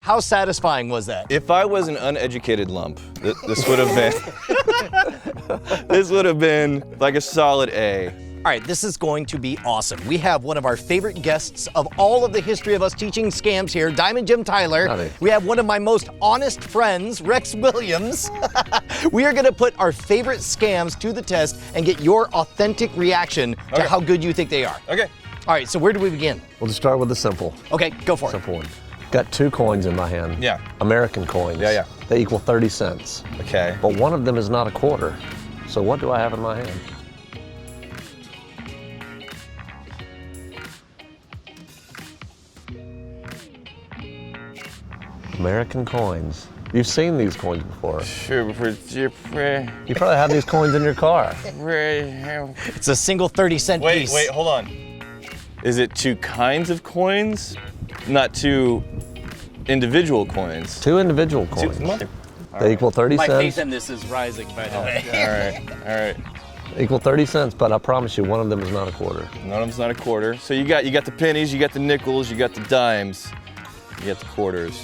How satisfying was that? If I was an uneducated lump, this would have been this would have been like a solid A. All right, this is going to be awesome. We have one of our favorite guests of all of the history of us teaching scams here, Diamond Jim Tyler. Howdy. We have one of my most honest friends, Rex Williams. We are gonna put our favorite scams to the test and get your authentic reaction to how good you think they are. Okay. All right, so where do we begin? We'll just start with the simple. Okay, go for it. Simple one. Got 2 coins in my hand. Yeah. American coins. Yeah. They equal 30 cents. Okay. But one of them is not a quarter. So what do I have in my hand? American coins. You've seen these coins before. You probably have these coins in your car. It's a single 30-cent piece. Wait, hold on. Is it 2 kinds of coins? Not 2 individual coins? 2 individual coins. They equal 30 My cents. faith in this is rising, by the way. All right. Equal 30 cents, but I promise you one of them is not a quarter. One of them's not a quarter. So you got the pennies, you got the nickels, you got the dimes, you got the quarters.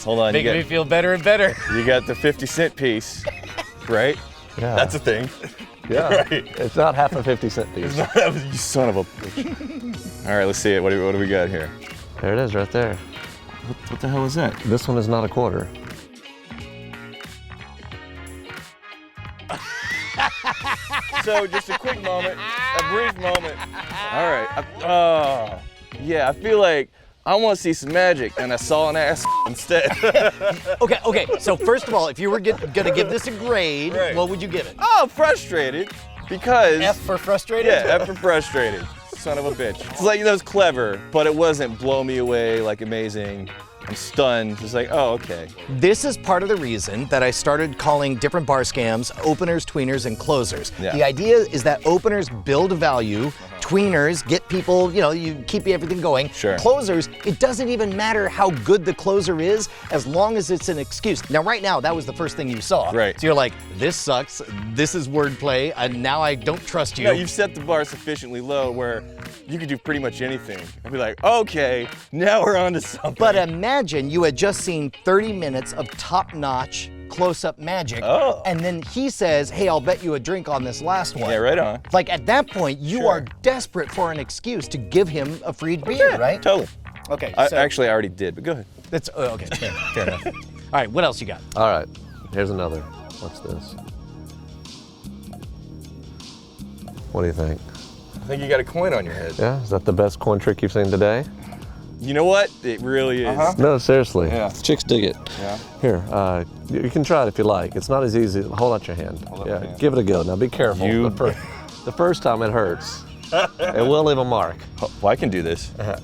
Hold on. Making me feel better and better. You got the 50-cent piece, right? Yeah. That's a thing. Yeah. Right. It's not half a 50-cent piece. You son of a bitch. All right, let's see it. What do we got here? There it is right there. What the hell is that? This one is not a quarter. So just a quick moment, a brief moment. All right. Yeah, I feel like I want to see some magic, and I saw an ass instead. Okay, so first of all, if you were gonna give this a grade, Right. what would you give it? Oh, frustrated, because F for frustrated? Yeah, F for frustrated. Son of a bitch. It's like, it was clever, but it wasn't blow me away, like amazing. I'm stunned. It's like, oh, okay. This is part of the reason that I started calling different bar scams openers, tweeners, and closers. Yeah. The idea is that openers build value, tweeners get people, you keep everything going. Sure. Closers, it doesn't even matter how good the closer is as long as it's an excuse. Now, right now, that was the first thing you saw. Right. So you're like, this sucks, this is wordplay, and now I don't trust you. No, you've set the bar sufficiently low where you could do pretty much anything. I'd be like, okay, now we're on to something. But imagine you had just seen 30 minutes of top-notch close-up magic, and then he says, hey, I'll bet you a drink on this last one. Yeah, right on. Like, at that point, you Sure. are desperate for an excuse to give him a free beer, right? Totally. Okay, Actually, I already did, but go ahead. that's okay, fair enough. All right, what else you got? All right, here's another. What's this? What do you think? I think you got a coin on your head. Yeah, is that the best coin trick you've seen today? You know what? It really is. No, seriously. Yeah. Chicks dig it. Yeah. Here, you can try it if you like. It's not as easy. Hold out your hand. Hold up Yeah, my hand. give it a go. Now be careful. You- The first time it hurts. It will leave a mark. Well, I can do this. All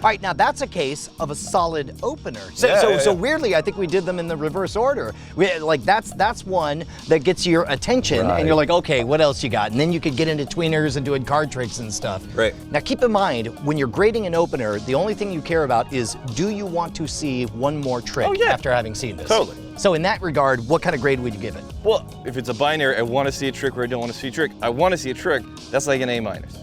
right, now that's a case of a solid opener. So, Yeah, so yeah. weirdly, I think we did them in the reverse order. That's one that gets your attention, Right. and you're like, okay, what else you got? And then you could get into tweeners and doing card tricks and stuff. Right. Now keep in mind, when you're grading an opener, the only thing you care about is, do you want to see one more trick after having seen this? Totally. So in that regard, what kind of grade would you give it? Well, if it's a binary, I want to see a trick or I don't want to see a trick. I want to see a trick. That's like an A minus.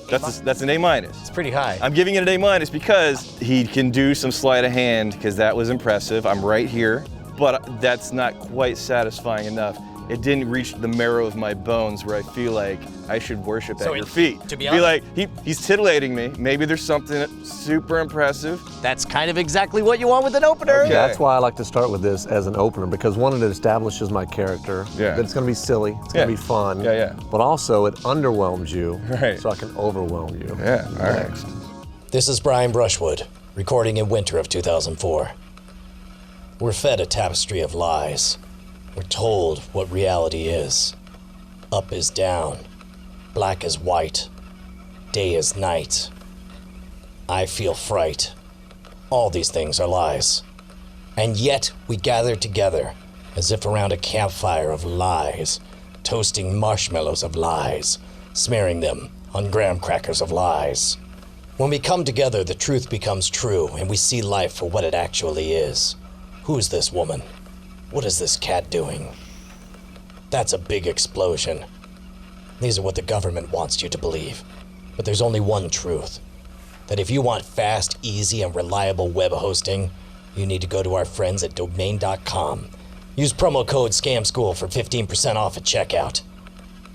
That's an A minus. It's pretty high. I'm giving it an A minus because he can do some sleight of hand, because that was impressive. I'm right here, but that's not quite satisfying enough. It didn't reach the marrow of my bones where I feel like I should worship at your feet. to be Be honest- like, he's titillating me. Maybe there's something super impressive. That's kind of exactly what you want with an opener. Okay. That's why I like to start with this as an opener, because one, it establishes my character. Yeah. That it's going to be silly. It's going to be fun. Yeah, yeah. But also, it underwhelms you. Right. So I can overwhelm you. Yeah, all right. Next. This is Brian Brushwood, recording in winter of 2004. We're fed a tapestry of lies. We're told what reality is. Up is down. Black is white. Day is night. I feel fright. All these things are lies. And yet we gather together as if around a campfire of lies, toasting marshmallows of lies, smearing them on graham crackers of lies. When we come together, the truth becomes true, and we see life for what it actually is. Who's this woman? What is this cat doing? That's a big explosion. These are what the government wants you to believe. But there's only one truth. that if you want fast, easy, and reliable web hosting, you need to go to our friends at domain.com. Use promo code SCAMSCHOOL for 15% off at checkout.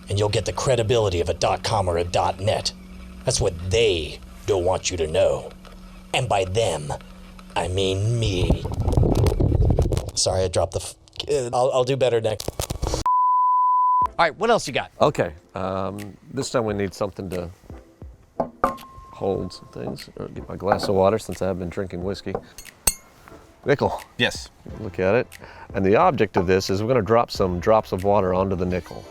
And you'll get the credibility of a .com or a .net. That's what they don't want you to know. And by them, I mean me. Sorry, I dropped the I'll do better next. All right, what else you got? Okay, this time we need something to hold some things. Or get my glass of water since I have been drinking whiskey. Nickel, Yes. look at it. And the object of this is we're gonna drop some drops of water onto the nickel.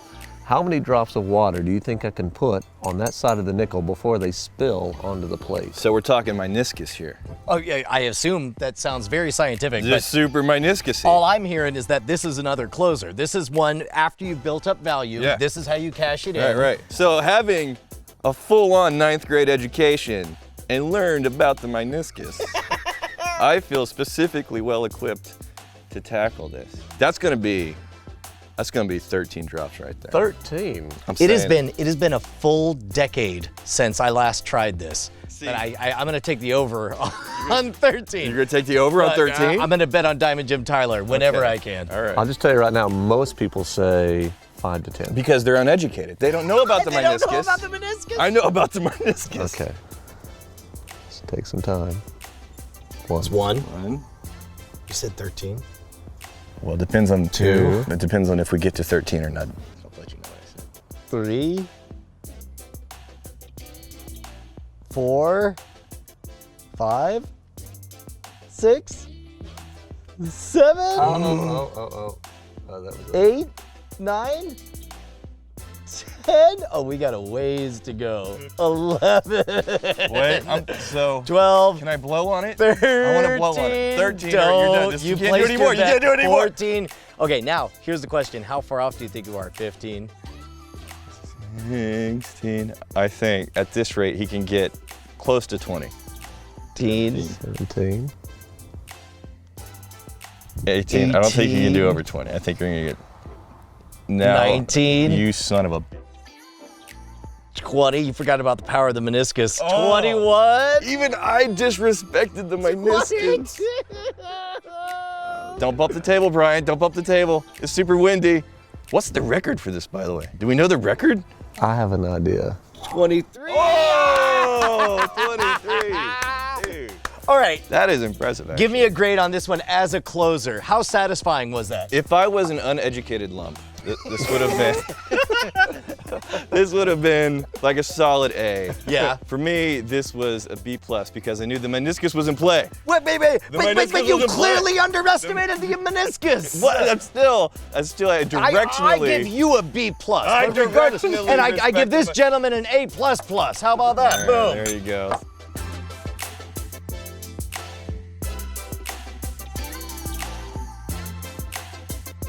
How many drops of water do you think I can put on that side of the nickel before they spill onto the plate? So we're talking meniscus here. Oh, yeah, I assume that sounds very scientific, but Just super meniscus. all I'm hearing is that this is another closer. This is one after you've built up value. Yeah. This is how you cash it in. Right. So having a full-on 9th grade education and learned about the meniscus, I feel specifically well equipped to tackle this. That's gonna be 13 drops right there. 13. It has been a full decade since I last tried this. But I'm gonna take the over on 13. You're gonna take the over on 13? I'm gonna bet on Diamond Jim Tyler whenever Okay. I can. All right. I'll just tell you right now, most people say 5 to 10. Because they're uneducated. They don't know about the They meniscus. don't know about the meniscus. I know about the meniscus. Okay. Let's take some time. It's one. One. You said 13. Well, it depends on Two. It depends on if we get to 13 or not. I'll let you know what I said. 3, 4, 5, 6, 7, Oh, that was it. 8, 9, 10. Oh, we got a ways to go. 11. Wait, so 12. can I blow on it? 13. I want to blow on it. 13. You're done. You can't do placed it anymore. your You can't bet. do it anymore. 14. Okay, now here's the question. How far off do you think you are? 15. 16. I think at this rate he can get close to 20. 17. 18. I don't think you can do over 20. I think you're gonna get. Now, 19. You son of a. 20. You forgot about the power of the meniscus. Oh. 21. Even I disrespected the meniscus. Don't bump the table, Brian. Don't bump the table. It's super windy. What's the record for this, by the way? Do we know the record? I have an idea. 23. Oh, 23. Dude, All right. that is impressive. Actually. Give me a grade on this one as a closer. How satisfying was that? If I was an uneducated lump, this would have been. This would have been like a solid A. Yeah. For me, this was a B+ because I knew the meniscus was in play. What, baby? meniscus But you was in play. clearly underestimated the meniscus. What? That's still directionally. I give you a B+. I but regardless- directionally and I give this respect- gentleman an A++. How about that? All right, Boom. there you go.